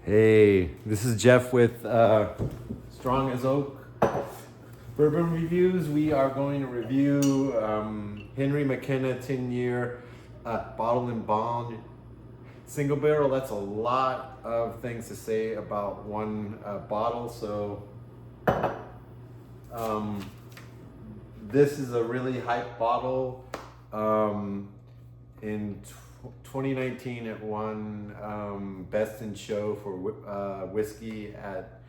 Hey, this is Jeff with Strong as Oak Bourbon Reviews. We are going to review Henry McKenna 10-year bottle and bond single barrel. That's a lot of things to say about one bottle. So this is a really hype bottle. In 2019, it won Best in Show for whiskey at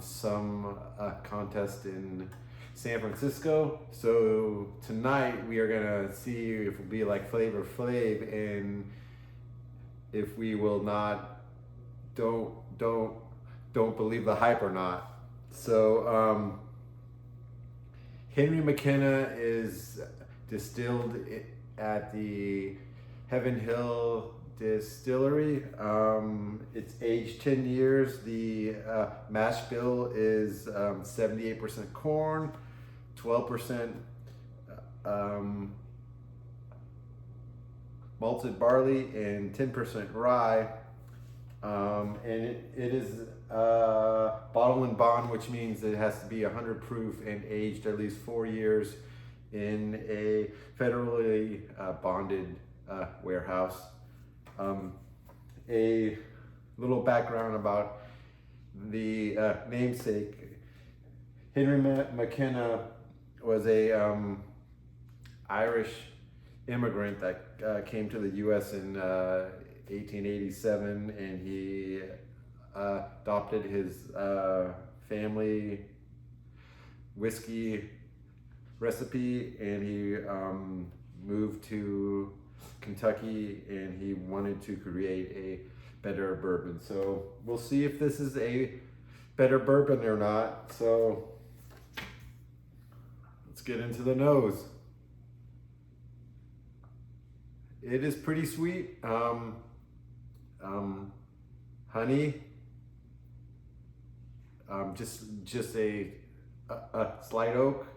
some contest in San Francisco. So tonight we are gonna see if we'll be like Flavor Flav and if we will not don't believe the hype or not. So Henry McKenna is distilled at the Heaven Hill Distillery. It's aged 10 years. The mash bill is 78% corn, 12% malted barley, and 10% rye. And it is bottle and bond, which means it has to be 100 proof and aged at least 4 years in a federally bonded warehouse. A little background about the namesake. Henry McKenna was a Irish immigrant that came to the U.S. in 1887, and he adopted his family whiskey recipe, and he moved to Kentucky, and he wanted to create a better bourbon. So we'll see if this is a better bourbon or not. So let's get into the nose. It is pretty sweet. Honey. Just a slight oak,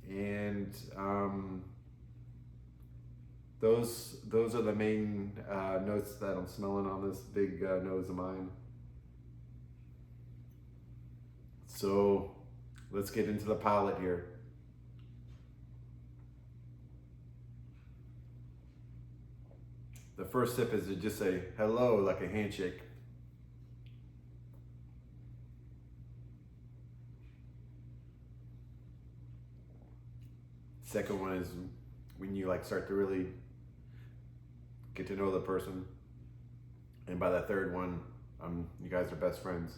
and those are the main notes that I'm smelling on this big nose of mine. So let's get into the palate here. The first sip is to just say hello, like a handshake. Second one is when you like start to really get to know the person, and by the third one, you guys are best friends.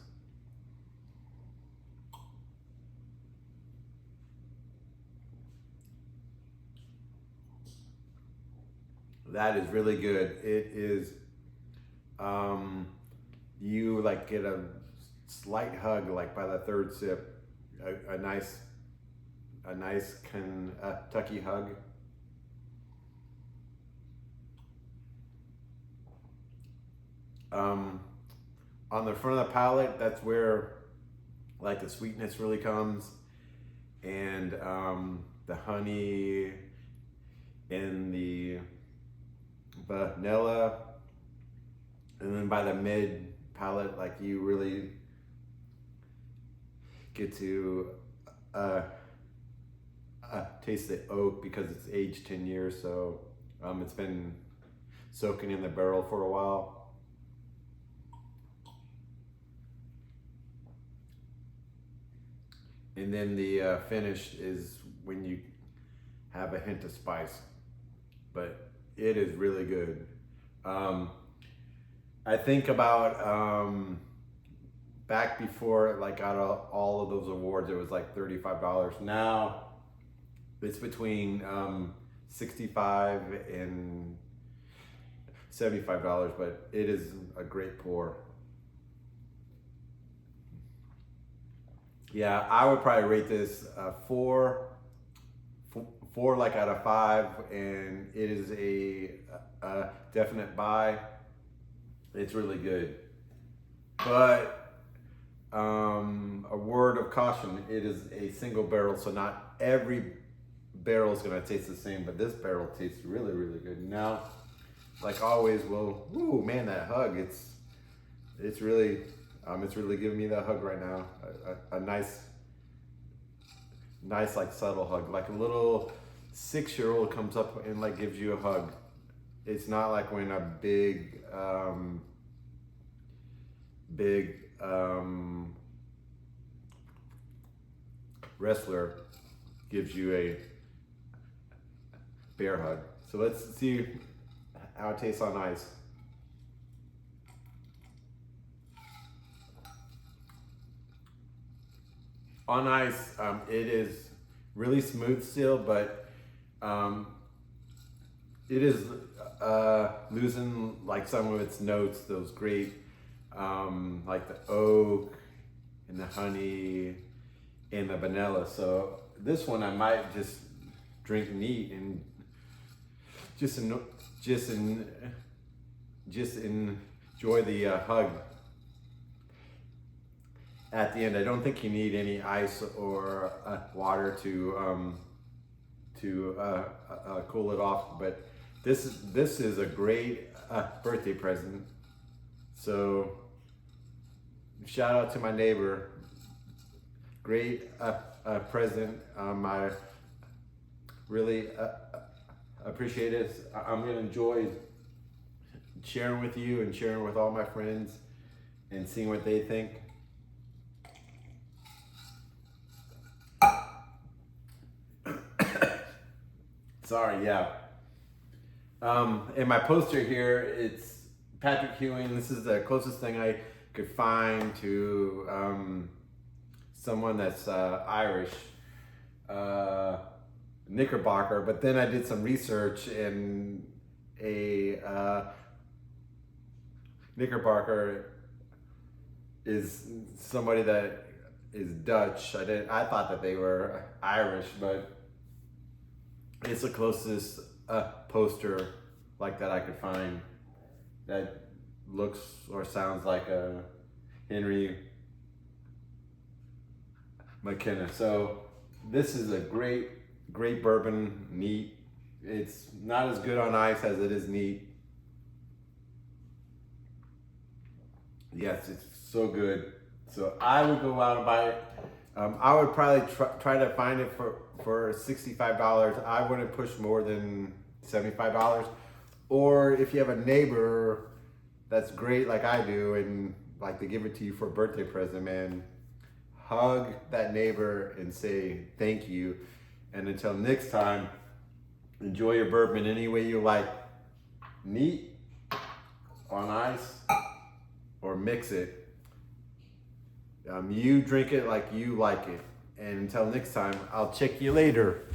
That is really good. It is. You like get a slight hug like by the third sip, a nice Kentucky hug. On the front of the palate, that's where like the sweetness really comes, and the honey and the vanilla, and then by the mid palate, like you really get to taste the oak because it's aged 10 years, so it's been soaking in the barrel for a while. And then the finish is when you have a hint of spice, but it is really good. I think about back before like got all of those awards, it was like $35. Now it's between $65 and $75, but it is a great pour. Yeah, I would probably rate this four like out of 5, and it is a definite buy. It's really good, but a word of caution: it is a single barrel, so not every barrel is going to taste the same. But this barrel tastes really, really good. Now, like always, will, ooh, man, that hug, it's really giving me that hug right now. A nice, like subtle hug, like a little 6-year-old comes up and like gives you a hug. It's not like when a big wrestler gives you a bear hug. So let's see how it tastes on ice. On ice, it is really smooth still, but it is losing like some of its notes, those great, like the oak and the honey and the vanilla. So this one I might just drink neat and just enjoy the hug at the end. I don't think you need any ice or water to cool it off, but this is a great birthday present. So shout out to my neighbor. Great present. I really appreciate it. I'm gonna enjoy sharing with you and sharing with all my friends and seeing what they think. Sorry, yeah. And my poster here, it's Patrick Ewing. This is the closest thing I could find to someone that's Irish, Knickerbocker. But then I did some research, and a Knickerbocker is somebody that is Dutch. I thought that they were Irish, but it's the closest poster like that I could find that looks or sounds like a Henry McKenna. So this is a great bourbon, neat. It's not as good on ice as it is neat. Yes, it's so good. So I would go out and buy it. I would probably try to find it for $65. I wouldn't push more than $75. Or if you have a neighbor that's great like I do and like to give it to you for a birthday present, man, hug that neighbor and say thank you. And until next time, enjoy your bourbon any way you like. Neat, on ice, or mix it. You drink it like you like it. And until next time, I'll check you later.